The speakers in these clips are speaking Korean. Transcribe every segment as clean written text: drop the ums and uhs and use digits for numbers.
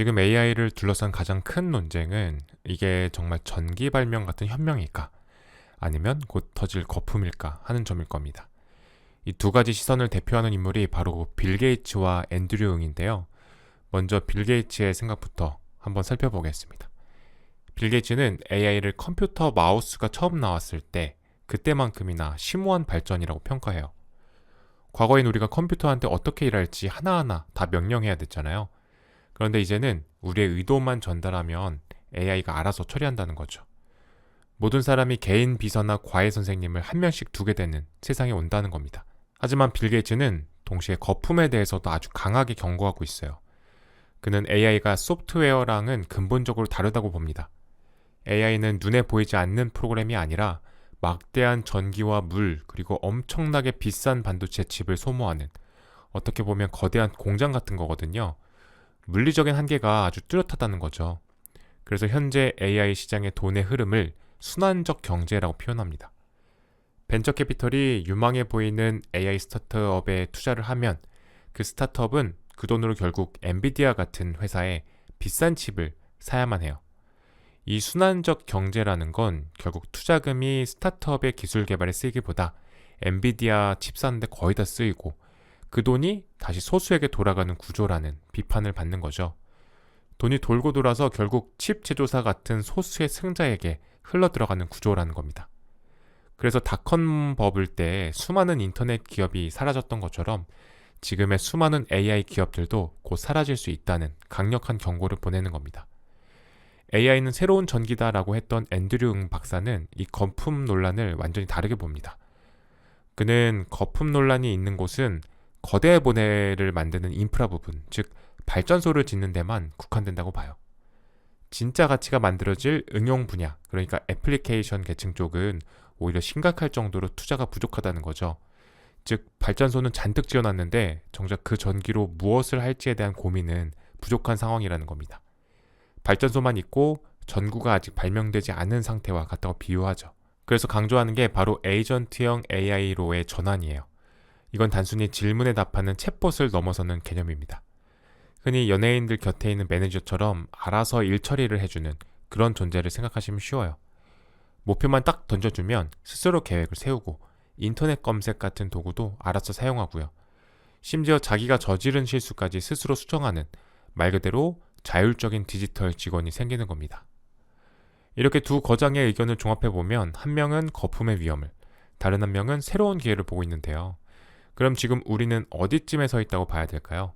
지금 AI를 둘러싼 가장 큰 논쟁은 이게 정말 전기 발명 같은 혁명일까? 아니면 곧 터질 거품일까? 하는 점일 겁니다. 이 두 가지 시선을 대표하는 인물이 바로 빌 게이츠와 앤드류 응인데요. 먼저 빌 게이츠의 생각부터 한번 살펴보겠습니다. 빌 게이츠는 AI를 컴퓨터 마우스가 처음 나왔을 때 그때만큼이나 심오한 발전이라고 평가해요. 과거엔 우리가 컴퓨터한테 어떻게 일할지 하나하나 다 명령해야 됐잖아요. 그런데 이제는 우리의 의도만 전달하면 AI가 알아서 처리한다는 거죠. 모든 사람이 개인 비서나 과외 선생님을 한 명씩 두게 되는 세상이 온다는 겁니다. 하지만 빌 게이츠는 동시에 거품에 대해서도 아주 강하게 경고하고 있어요. 그는 AI가 소프트웨어랑은 근본적으로 다르다고 봅니다. AI는 눈에 보이지 않는 프로그램이 아니라 막대한 전기와 물 그리고 엄청나게 비싼 반도체 칩을 소모하는 어떻게 보면 거대한 공장 같은 거거든요. 물리적인 한계가 아주 뚜렷하다는 거죠. 그래서 현재 AI 시장의 돈의 흐름을 순환적 경제라고 표현합니다. 벤처 캐피털이 유망해 보이는 AI 스타트업에 투자를 하면 그 스타트업은 그 돈으로 결국 엔비디아 같은 회사에 비싼 칩을 사야만 해요. 이 순환적 경제라는 건 결국 투자금이 스타트업의 기술 개발에 쓰이기보다 엔비디아 칩 사는데 거의 다 쓰이고 그 돈이 다시 소수에게 돌아가는 구조라는 비판을 받는 거죠. 돈이 돌고 돌아서 결국 칩 제조사 같은 소수의 승자에게 흘러들어가는 구조라는 겁니다. 그래서 닷컴 버블 때 수많은 인터넷 기업이 사라졌던 것처럼 지금의 수많은 AI 기업들도 곧 사라질 수 있다는 강력한 경고를 보내는 겁니다. AI는 새로운 전기다라고 했던 앤드류 응 박사는 이 거품 논란을 완전히 다르게 봅니다. 그는 거품 논란이 있는 곳은 거대 보내를 만드는 인프라 부분, 즉 발전소를 짓는 데만 국한된다고 봐요. 진짜 가치가 만들어질 응용 분야, 그러니까 애플리케이션 계층 쪽은 오히려 심각할 정도로 투자가 부족하다는 거죠. 즉 발전소는 잔뜩 지어놨는데 정작 그 전기로 무엇을 할지에 대한 고민은 부족한 상황이라는 겁니다. 발전소만 있고 전구가 아직 발명되지 않은 상태와 같다고 비유하죠. 그래서 강조하는 게 바로 에이전트형 AI로의 전환이에요. 이건 단순히 질문에 답하는 챗봇을 넘어서는 개념입니다. 흔히 연예인들 곁에 있는 매니저처럼 알아서 일 처리를 해주는 그런 존재를 생각하시면 쉬워요. 목표만 딱 던져주면 스스로 계획을 세우고 인터넷 검색 같은 도구도 알아서 사용하고요. 심지어 자기가 저지른 실수까지 스스로 수정하는 말 그대로 자율적인 디지털 직원이 생기는 겁니다. 이렇게 두 거장의 의견을 종합해보면 한 명은 거품의 위험을, 다른 한 명은 새로운 기회를 보고 있는데요. 그럼 지금 우리는 어디쯤에 서 있다고 봐야 될까요?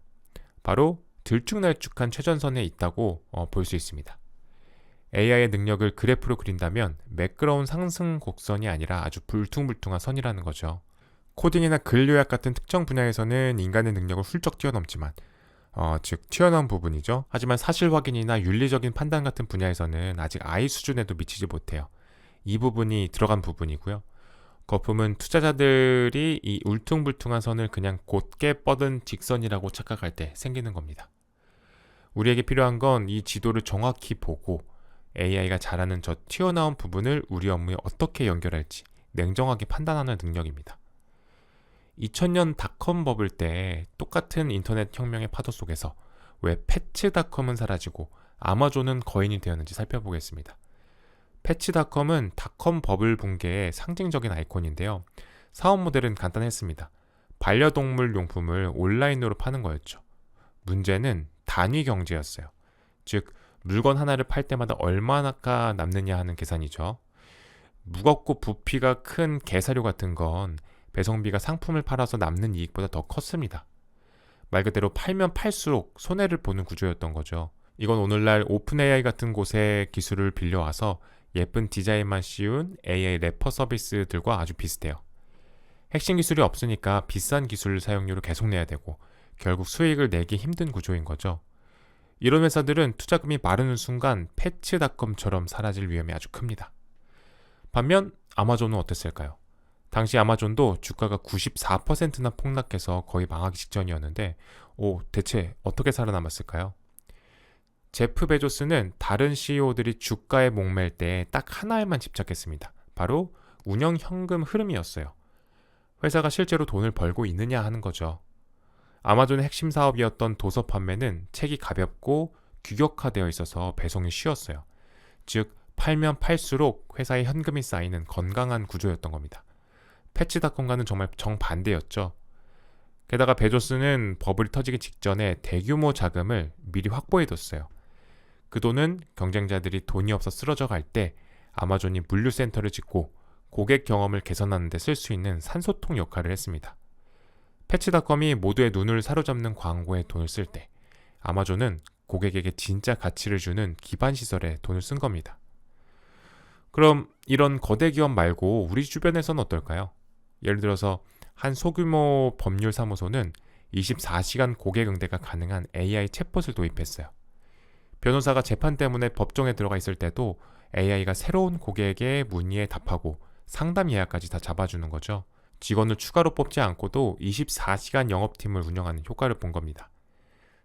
바로 들쭉날쭉한 최전선에 있다고 볼 수 있습니다. AI의 능력을 그래프로 그린다면 매끄러운 상승 곡선이 아니라 아주 불퉁불퉁한 선이라는 거죠. 코딩이나 글 요약 같은 특정 분야에서는 인간의 능력을 훌쩍 뛰어넘지만 즉 튀어나온 부분이죠. 하지만 사실 확인이나 윤리적인 판단 같은 분야에서는 아직 AI 수준에도 미치지 못해요. 이 부분이 들어간 부분이고요. 거품은 투자자들이 이 울퉁불퉁한 선을 그냥 곧게 뻗은 직선이라고 착각할 때 생기는 겁니다. 우리에게 필요한 건 이 지도를 정확히 보고 AI가 잘하는 저 튀어나온 부분을 우리 업무에 어떻게 연결할지 냉정하게 판단하는 능력입니다. 2000년 닷컴 버블 때 똑같은 인터넷 혁명의 파도 속에서 왜 패치닷컴은 사라지고 아마존은 거인이 되었는지 살펴보겠습니다. 패치닷컴은 닷컴 버블 붕괴의 상징적인 아이콘인데요. 사업 모델은 간단했습니다. 반려동물 용품을 온라인으로 파는 거였죠. 문제는 단위 경제였어요. 즉 물건 하나를 팔 때마다 얼마나 남느냐 하는 계산이죠. 무겁고 부피가 큰 개사료 같은 건 배송비가 상품을 팔아서 남는 이익보다 더 컸습니다. 말 그대로 팔면 팔수록 손해를 보는 구조였던 거죠. 이건 오늘날 오픈 AI 같은 곳의 기술을 빌려와서 예쁜 디자인만 씌운 AI 래퍼 서비스들과 아주 비슷해요. 핵심 기술이 없으니까 비싼 기술 사용료를 계속 내야 되고 결국 수익을 내기 힘든 구조인 거죠. 이런 회사들은 투자금이 마르는 순간 패치닷컴처럼 사라질 위험이 아주 큽니다. 반면 아마존은 어땠을까요? 당시 아마존도 주가가 94%나 폭락해서 거의 망하기 직전이었는데 대체 어떻게 살아남았을까요? 제프 베조스는 다른 CEO들이 주가에 목맬 때 딱 하나에만 집착했습니다. 바로 운영 현금 흐름이었어요. 회사가 실제로 돈을 벌고 있느냐 하는 거죠. 아마존의 핵심 사업이었던 도서 판매는 책이 가볍고 규격화되어 있어서 배송이 쉬웠어요. 즉 팔면 팔수록 회사에 현금이 쌓이는 건강한 구조였던 겁니다. 패치닷컴과는 정말 정반대였죠. 게다가 베조스는 버블이 터지기 직전에 대규모 자금을 미리 확보해뒀어요. 그 돈은 경쟁자들이 돈이 없어 쓰러져 갈 때 아마존이 물류센터를 짓고 고객 경험을 개선하는 데 쓸 수 있는 산소통 역할을 했습니다. 패치닷컴이 모두의 눈을 사로잡는 광고에 돈을 쓸 때 아마존은 고객에게 진짜 가치를 주는 기반 시설에 돈을 쓴 겁니다. 그럼 이런 거대 기업 말고 우리 주변에서는 어떨까요? 예를 들어서 한 소규모 법률 사무소는 24시간 고객 응대가 가능한 AI 챗봇을 도입했어요. 변호사가 재판 때문에 법정에 들어가 있을 때도 AI가 새로운 고객의 문의에 답하고 상담 예약까지 다 잡아주는 거죠. 직원을 추가로 뽑지 않고도 24시간 영업팀을 운영하는 효과를 본 겁니다.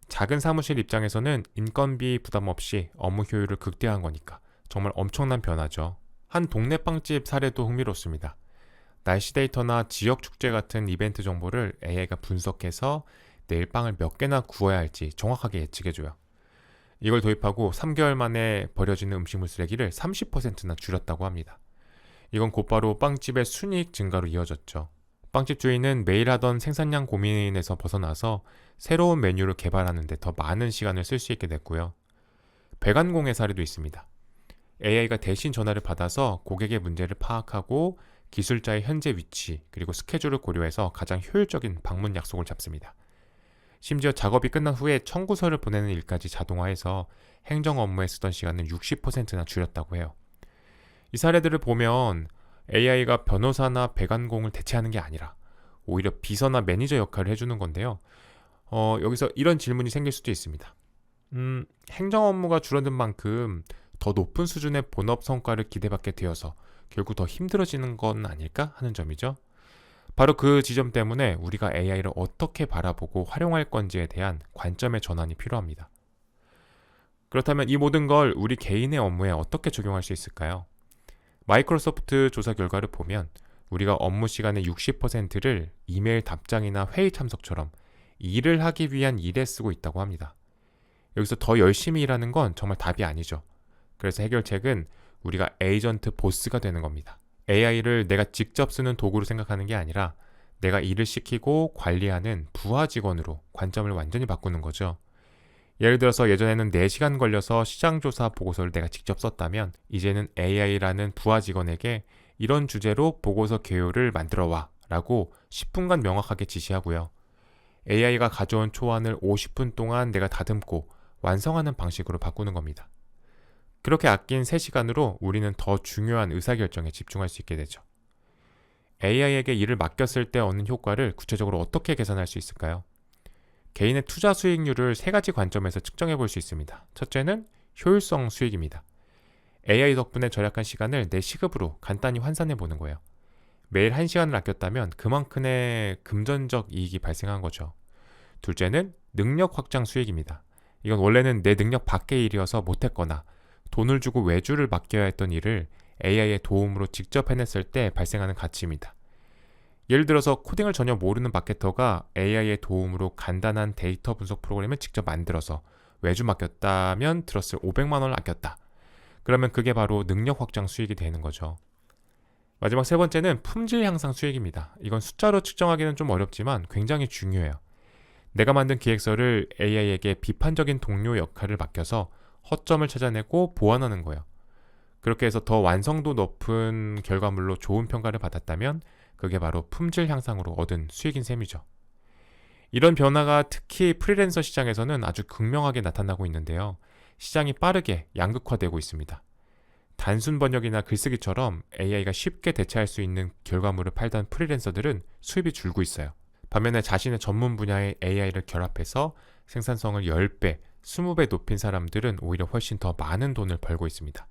작은 사무실 입장에서는 인건비 부담 없이 업무 효율을 극대화한 거니까 정말 엄청난 변화죠. 한 동네 빵집 사례도 흥미롭습니다. 날씨 데이터나 지역 축제 같은 이벤트 정보를 AI가 분석해서 내일 빵을 몇 개나 구워야 할지 정확하게 예측해줘요. 이걸 도입하고 3개월 만에 버려지는 음식물 쓰레기를 30%나 줄였다고 합니다. 이건 곧바로 빵집의 순이익 증가로 이어졌죠. 빵집 주인은 매일 하던 생산량 고민에서 벗어나서 새로운 메뉴를 개발하는 데 더 많은 시간을 쓸 수 있게 됐고요. 배관공의 사례도 있습니다. AI가 대신 전화를 받아서 고객의 문제를 파악하고 기술자의 현재 위치 그리고 스케줄을 고려해서 가장 효율적인 방문 약속을 잡습니다. 심지어 작업이 끝난 후에 청구서를 보내는 일까지 자동화해서 행정 업무에 쓰던 시간을 60%나 줄였다고 해요. 이 사례들을 보면 AI가 변호사나 배관공을 대체하는 게 아니라 오히려 비서나 매니저 역할을 해주는 건데요. 여기서 이런 질문이 생길 수도 있습니다. 행정 업무가 줄어든 만큼 더 높은 수준의 본업 성과를 기대받게 되어서 결국 더 힘들어지는 건 아닐까 하는 점이죠. 바로 그 지점 때문에 우리가 AI를 어떻게 바라보고 활용할 건지에 대한 관점의 전환이 필요합니다. 그렇다면 이 모든 걸 우리 개인의 업무에 어떻게 적용할 수 있을까요? 마이크로소프트 조사 결과를 보면 우리가 업무 시간의 60%를 이메일 답장이나 회의 참석처럼 일을 하기 위한 일에 쓰고 있다고 합니다. 여기서 더 열심히 일하는 건 정말 답이 아니죠. 그래서 해결책은 우리가 에이전트 보스가 되는 겁니다. AI를 내가 직접 쓰는 도구로 생각하는 게 아니라 내가 일을 시키고 관리하는 부하 직원으로 관점을 완전히 바꾸는 거죠. 예를 들어서 예전에는 4시간 걸려서 시장조사 보고서를 내가 직접 썼다면 이제는 AI라는 부하 직원에게 이런 주제로 보고서 개요를 만들어 와 라고 10분간 명확하게 지시하고요. AI가 가져온 초안을 50분 동안 내가 다듬고 완성하는 방식으로 바꾸는 겁니다. 그렇게 아낀 3시간으로 우리는 더 중요한 의사결정에 집중할 수 있게 되죠. AI에게 일을 맡겼을 때 얻는 효과를 구체적으로 어떻게 계산할 수 있을까요? 개인의 투자 수익률을 3가지 관점에서 측정해 볼 수 있습니다. 첫째는 효율성 수익입니다. AI 덕분에 절약한 시간을 내 시급으로 간단히 환산해 보는 거예요. 매일 1시간을 아꼈다면 그만큼의 금전적 이익이 발생한 거죠. 둘째는 능력 확장 수익입니다. 이건 원래는 내 능력 밖의 일이어서 못했거나 돈을 주고 외주를 맡겨야 했던 일을 AI의 도움으로 직접 해냈을 때 발생하는 가치입니다. 예를 들어서 코딩을 전혀 모르는 마케터가 AI의 도움으로 간단한 데이터 분석 프로그램을 직접 만들어서 외주 맡겼다면 들었을 500만 원을 아꼈다. 그러면 그게 바로 능력 확장 수익이 되는 거죠. 마지막 3번째는 품질 향상 수익입니다. 이건 숫자로 측정하기는 좀 어렵지만 굉장히 중요해요. 내가 만든 기획서를 AI에게 비판적인 동료 역할을 맡겨서 허점을 찾아내고 보완하는 거예요. 그렇게 해서 더 완성도 높은 결과물로 좋은 평가를 받았다면 그게 바로 품질 향상으로 얻은 수익인 셈이죠. 이런 변화가 특히 프리랜서 시장에서는 아주 극명하게 나타나고 있는데요. 시장이 빠르게 양극화되고 있습니다. 단순 번역이나 글쓰기처럼 AI가 쉽게 대체할 수 있는 결과물을 팔던 프리랜서들은 수입이 줄고 있어요. 반면에 자신의 전문 분야의 AI를 결합해서 생산성을 10배, 20배 높인 사람들은 오히려 훨씬 더 많은 돈을 벌고 있습니다.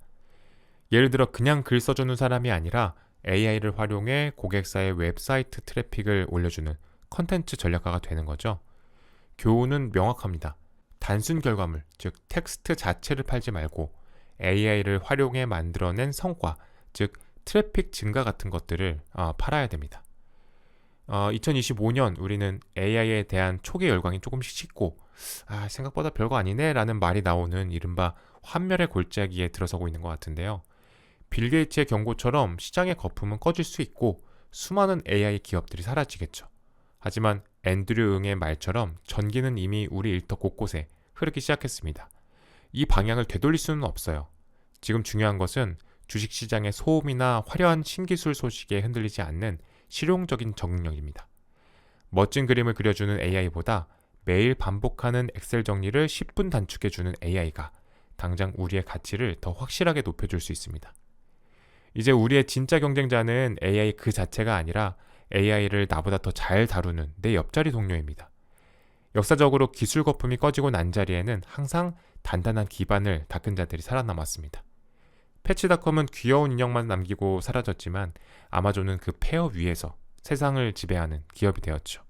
예를 들어 그냥 글 써주는 사람이 아니라 AI를 활용해 고객사의 웹사이트 트래픽을 올려주는 컨텐츠 전략가가 되는 거죠. 교훈은 명확합니다. 단순 결과물, 즉 텍스트 자체를 팔지 말고 AI를 활용해 만들어낸 성과, 즉 트래픽 증가 같은 것들을 팔아야 됩니다. 2025년 우리는 AI에 대한 초기 열광이 조금씩 식고 생각보다 별거 아니네 라는 말이 나오는 이른바 환멸의 골짜기에 들어서고 있는 것 같은데요. 빌 게이츠의 경고처럼 시장의 거품은 꺼질 수 있고 수많은 AI 기업들이 사라지겠죠. 하지만 앤드류 응의 말처럼 전기는 이미 우리 일터 곳곳에 흐르기 시작했습니다. 이 방향을 되돌릴 수는 없어요. 지금 중요한 것은 주식시장의 소음이나 화려한 신기술 소식에 흔들리지 않는 실용적인 적응력입니다. 멋진 그림을 그려주는 AI보다 매일 반복하는 엑셀 정리를 10분 단축해주는 AI가 당장 우리의 가치를 더 확실하게 높여줄 수 있습니다. 이제 우리의 진짜 경쟁자는 AI 그 자체가 아니라 AI를 나보다 더 잘 다루는 내 옆자리 동료입니다. 역사적으로 기술 거품이 꺼지고 난 자리에는 항상 단단한 기반을 닦은 자들이 살아남았습니다. 패치닷컴은 귀여운 인형만 남기고 사라졌지만 아마존은 그 폐허 위에서 세상을 지배하는 기업이 되었죠.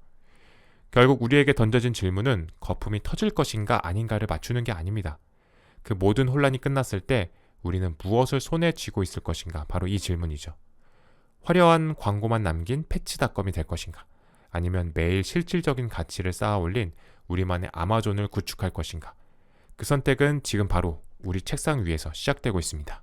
결국 우리에게 던져진 질문은 거품이 터질 것인가 아닌가를 맞추는 게 아닙니다. 그 모든 혼란이 끝났을 때 우리는 무엇을 손에 쥐고 있을 것인가? 바로 이 질문이죠. 화려한 광고만 남긴 패치닷컴이 될 것인가? 아니면 매일 실질적인 가치를 쌓아 올린 우리만의 아마존을 구축할 것인가? 그 선택은 지금 바로 우리 책상 위에서 시작되고 있습니다.